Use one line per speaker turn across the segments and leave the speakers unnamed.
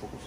Focus.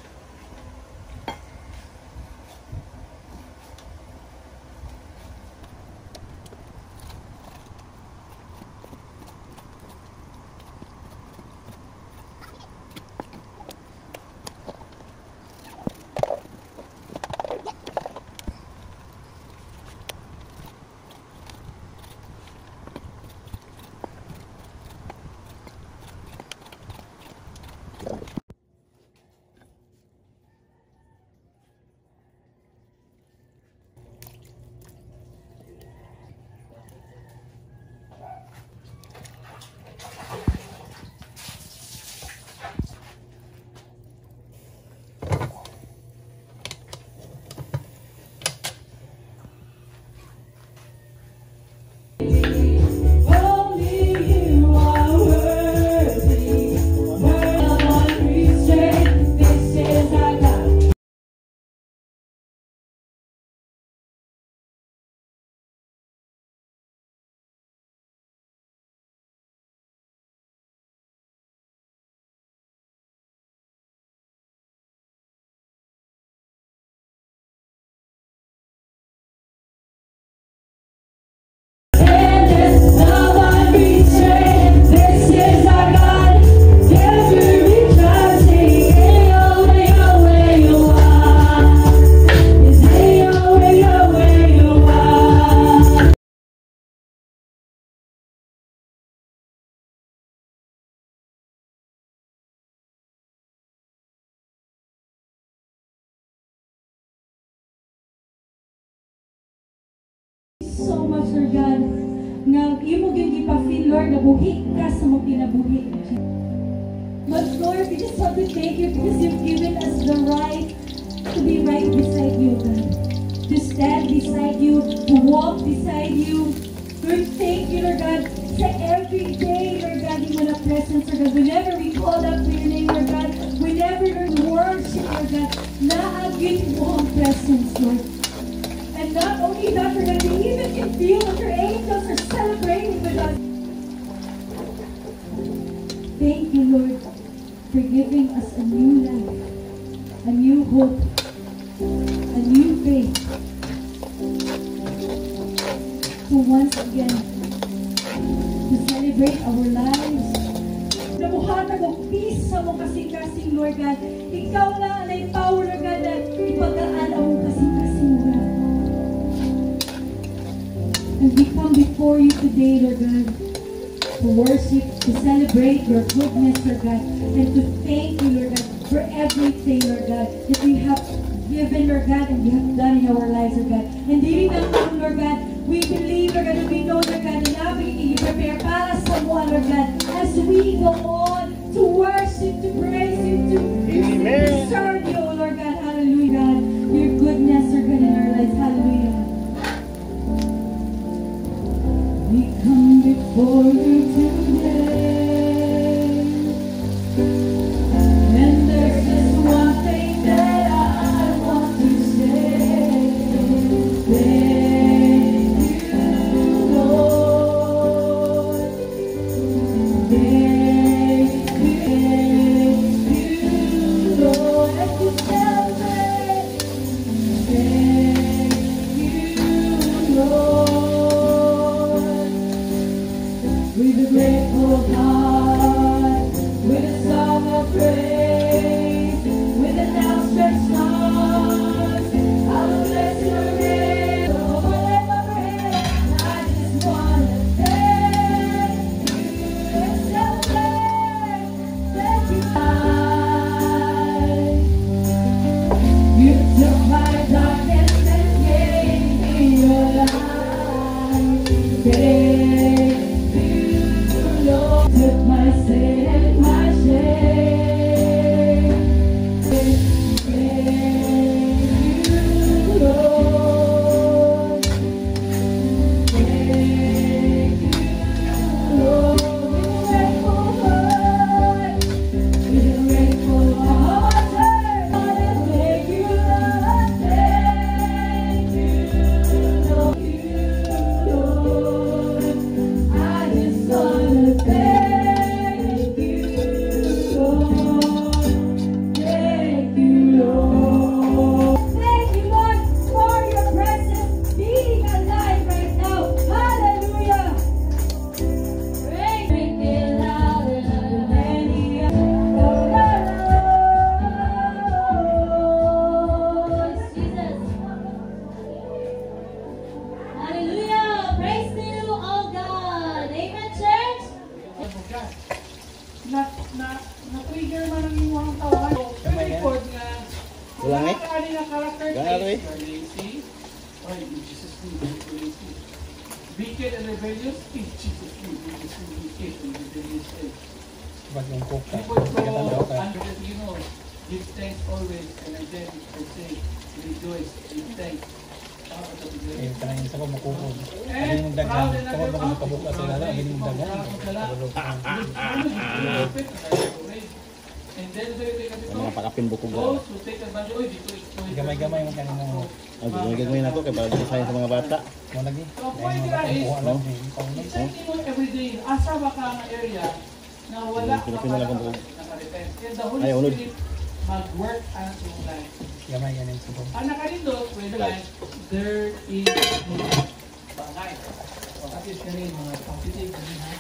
So much, Lord God, nga imo gyud ipa-feel, Lord, na buhi ka sa mga kinabuhi. But Lord, we just want to thank you because you've given us the right to be right beside you, God. To stand beside you, to walk beside you. Lord, thank you, Lord God, sa every day, Lord God, in your presence, Lord God. Whenever we call out to your name, Lord God, whenever we worship, Lord God, naagit mo ang presence, Lord. And not only that, Lord God, we even can feel that your angels are celebrating with us. Thank you, Lord, for giving us a new life, a new hope, a new faith. To once again, to celebrate our lives. Nabuhatag ang peace sa mong kasing-kasing, Lord God. Ikaw na na-empower, Lord God, na ipagaan ang mong kasing-kasing, Lord God. And we come before you today, Lord God, to worship, to celebrate your goodness, Lord God, and to thank you, Lord God, for everything, Lord God, that we have given, Lord God, and we have done in our lives, Lord God. And dili na lang, Lord God, we believe, Lord God, and we know, Lord God, na namin i-prepare para sa mga, Lord God, as we go on to worship, to praise you, to serve you, Lord God, hallelujah, God, your goodness, Lord God, in our lives, hallelujah. We come before you today, and there's just one thing that I want to say. Thank you, Lord. Thank you, Lord. As we celebrate, thank you, Lord. With a grateful heart, with a song of praise, with an outstretched arms, I will bless your name. Oh, forever, I just want to thank you and celebrate. Thank you, God. You took my darkness and gave me your light. Took my sin and my shame. Thank you, Lord. Thank you, Lord. With a grateful heart, thank you, Lord. Thank you, Lord. I just wanna thank you.
na-trigger man ang inyong tawhan. So, record nga,
Wala nga eh.
kanina character
Ganun
traits,
eh.
you're lazy. Ay, in Jesus' name, you're lazy. Wicked and rebellious, in Jesus' name, you're wicked and rebellious.
Ba't yung cook ka?
People
Nagkatanda
go
ka.
under, give thanks always, and again, I say, rejoice, give thanks.
Eh, kanang isa ko makukog. Abin
And
mong dagan.
proud and
Kamot mo kabuka sa ilala. Abin mong dagan.
And then
Ano nga pakapin bukog
those
lang.
who take advantage, oy, dito exploit.
Gamay-gamay mo kanina mo.
Ang gagawin ako kaya para disayang sa mga bata.
Mo lagi.
So,
Dahil
point
mga
nila
batang
is,
kuha lang. Ikaw lang.
isipin mo everyday, asa ba ka ang area na wala ka
Pinapin na lang kung
nakarepent. And the Holy
Ay, unod.
Spirit mag-work ang iyong life.
Gamay yan yung subong.
Ang nakalindot, with the life, there is no bangay. So, that is ganun, mga positive, ganun ha.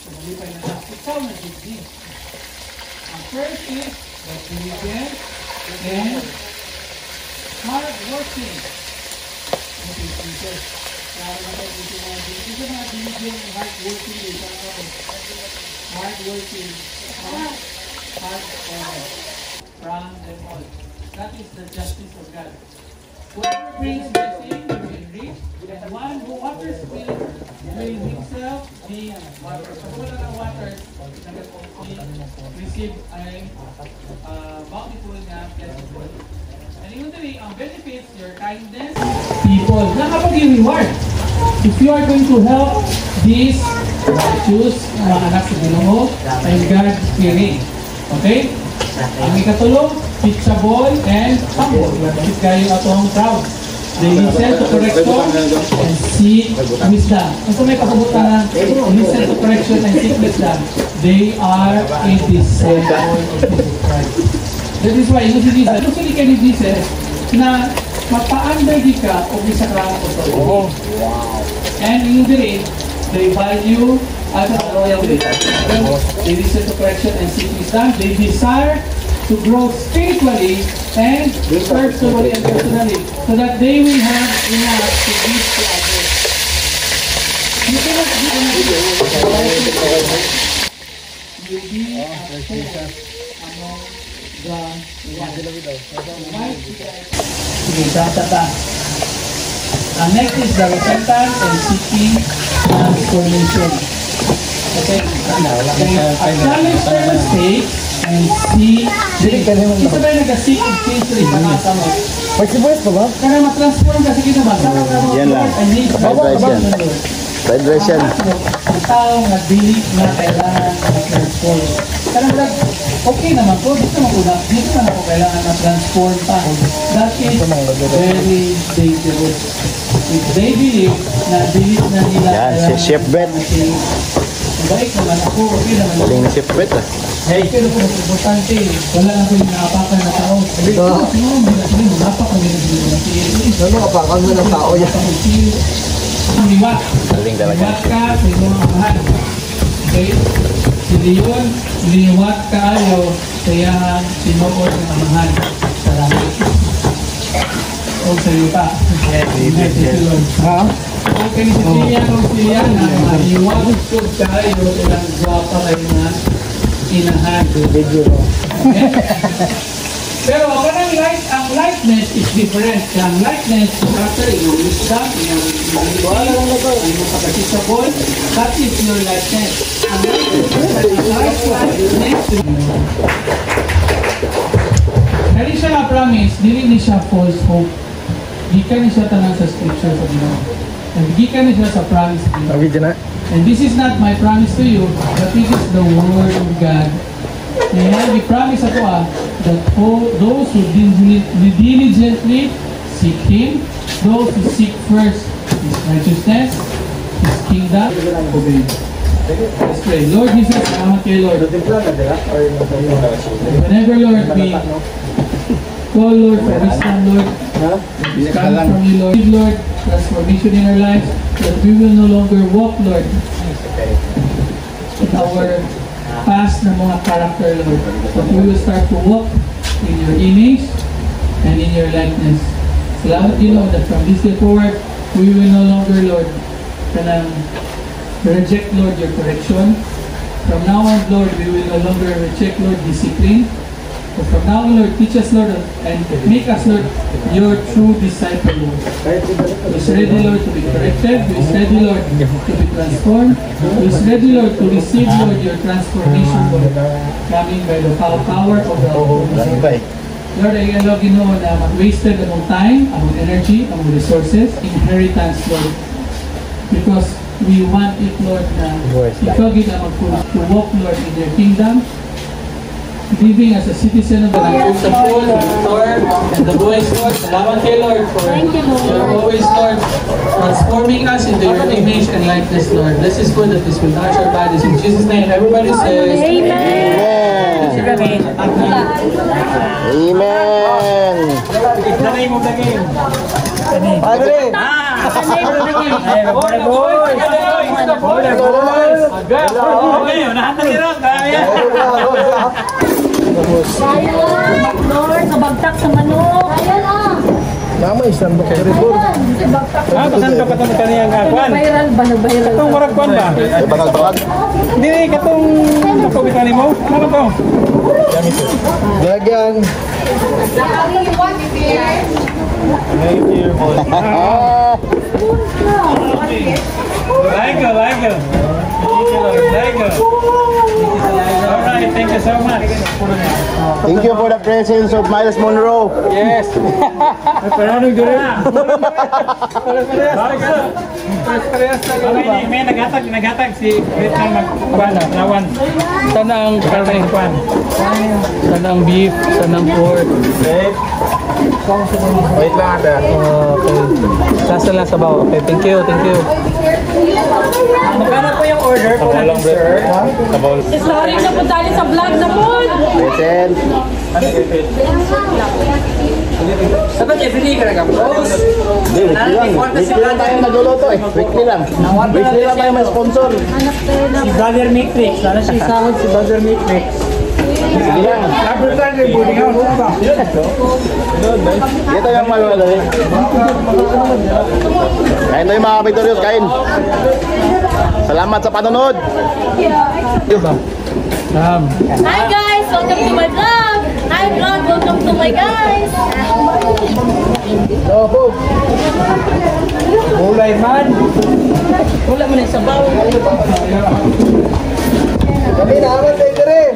So, malipay na na. Ikaw na hindi. Ang first is, the diligent and hard working. Okay, Jesus. Kaya naman ito mga diligent and hard working. Hard working. Hard working. From them all. That is the justice of God. Whoever brings blessing will be enriched, and one who waters will himself be watered. So wala ng water, receive ay bountiful na blessing. And even today, ang benefits, your kindness, people, nakapag-reward. If you are going to help these righteous mga anak sa Ginoo, and God fearing. Okay? Ang ikatulong, teachable and humble. Bakit kayo atong proud? They listen to correction and seek wisdom. Kung sa may kasabutan na listen to correction and seek wisdom, they are a disciple of Jesus Christ. That is why, ino si Jesus, ino sili kayo ni Jesus, na mapa-under di ka o isa ka lang o and in the day, they value as a loyalty. They listen to correction and seek wisdom. They desire to grow spiritually and personally and personally so that they will have enough to give to others. You cannot give you will be among the sige, tatata. Next is the repentance and seeking transformation. Okay? Acknowledge their mistakes and see. Isa ba yung nag-seek and change rin sa kasa mo?
Mag-sibuyas pa ba?
Kaya ma-transform kasi kita ba? Sama ka mo,
Yan lang.
Lord, I need
Vibration. Vibration.
Ang taong nag-believe na kailangan ma-transform. Kaya okay naman po, dito naman po na, dito naman po kailangan ma-transform pa. That is very dangerous. If they believe na nila
Yan, si Chef Bet.
baik naman ako, okay naman ako.
Galing na si Pwet ah.
Hey, pero kung importante, wala lang po yung naapakan na tao. Ito? Hindi mo napakan nila.
Ano kapakan mo ng tao yan?
Liwat.
Galing talaga.
Liwat ka sa iyong amahan. Okay? Si Leon, liwat ka ayaw sa iyang sinuod ng amahan sa langit. O sa iyo pa.
Ha?
Okay, si Tia kung siya na maliwag ko kayo ilang guwapa kayo na inahan. Okay? Pero ang lightness is different. Ang lightness, after yung wisdom, yung pagkakisabol, that is your lightness. Ang lightness, dali siya na-promise, dili siya false hope. Gikan niya siya tanang sa scripture sa Ginoo. And gikan niya siya sa promise Ginoo. And this is not my promise to you, but this is the word of God. And we promise ako that those who diligently seek Him, those who seek first His righteousness, His kingdom, obey. Let's pray. Lord Jesus, salamat kayo, Lord. Whenever, Lord, we call, Lord, for wisdom, Lord, we come from you, Lord. Give, Lord, transformation in our lives, that we will no longer walk, Lord, in our past na mga character, Lord. But we will start to walk in your image and in your likeness. Salamat you, Lord, that from this day forward, we will no longer, Lord, reject, Lord, your correction. From now on, Lord, we will no longer reject, Lord, discipline. But from now on, Lord, teach us, Lord, and make us, Lord, your true disciple, Lord. We is ready, Lord, to be corrected. We is ready, Lord, to be transformed. We is ready, Lord, to receive, Lord, your transformation, Lord, coming by the power of the Holy Spirit. Lord, ay alaw Ginoo na mag-wasted among time, among energy, among resources, inheritance, Lord. Because we want it, Lord, na ikaw ginamag to walk, Lord, in your kingdom, living as a citizen of the land. The Lord, and the boys, Lord, salamat kay Lord for your always, Lord, transforming us into your image and likeness, Lord. This is good that this will touch our bodies. In Jesus' name, everybody says,
Amen.
Padre!
Lord, nabagtak sa manok. Ayan ah.
Nama isang doktor report.
Pasan ka patong kaniyang kwan?
Viral ba? Nag-viral
Katong warag kwan ba?
Banag-banag.
Hindi, katong kapag mo. Ano to?
Lagyan.
Like it. Alright, thank you so much.
Thank you for the presence of Miles Monroe.
Yes. Parang dure. May naghatag si Vietnam magkuan lawan. Sana ang karne kwan. Sana ang beef, sana ang pork.
Wait lang ata.
Okay. Sasa lang sabaw. Okay, thank you. Magkano po yung order po natin, sir?
Sorry na po tayo sa vlog na po.
Present.
Sabi niya, pili ka na boss.
Hindi, weekly lang. Weekly lang tayo nagluluto eh. Weekly lang. Weekly lang tayo may sponsor.
Si Brother Matrix. Sana siya isahod si Brother Matrix.
Sige lang. Ito yung malwala eh. Kain tayo mga Victorious, kain. Salamat sa panonood.
Hi guys, welcome to my vlog. Hi vlog, welcome to my guys.
Ulay man. Wala mo na yung sabaw.
Kami naman kayo rin.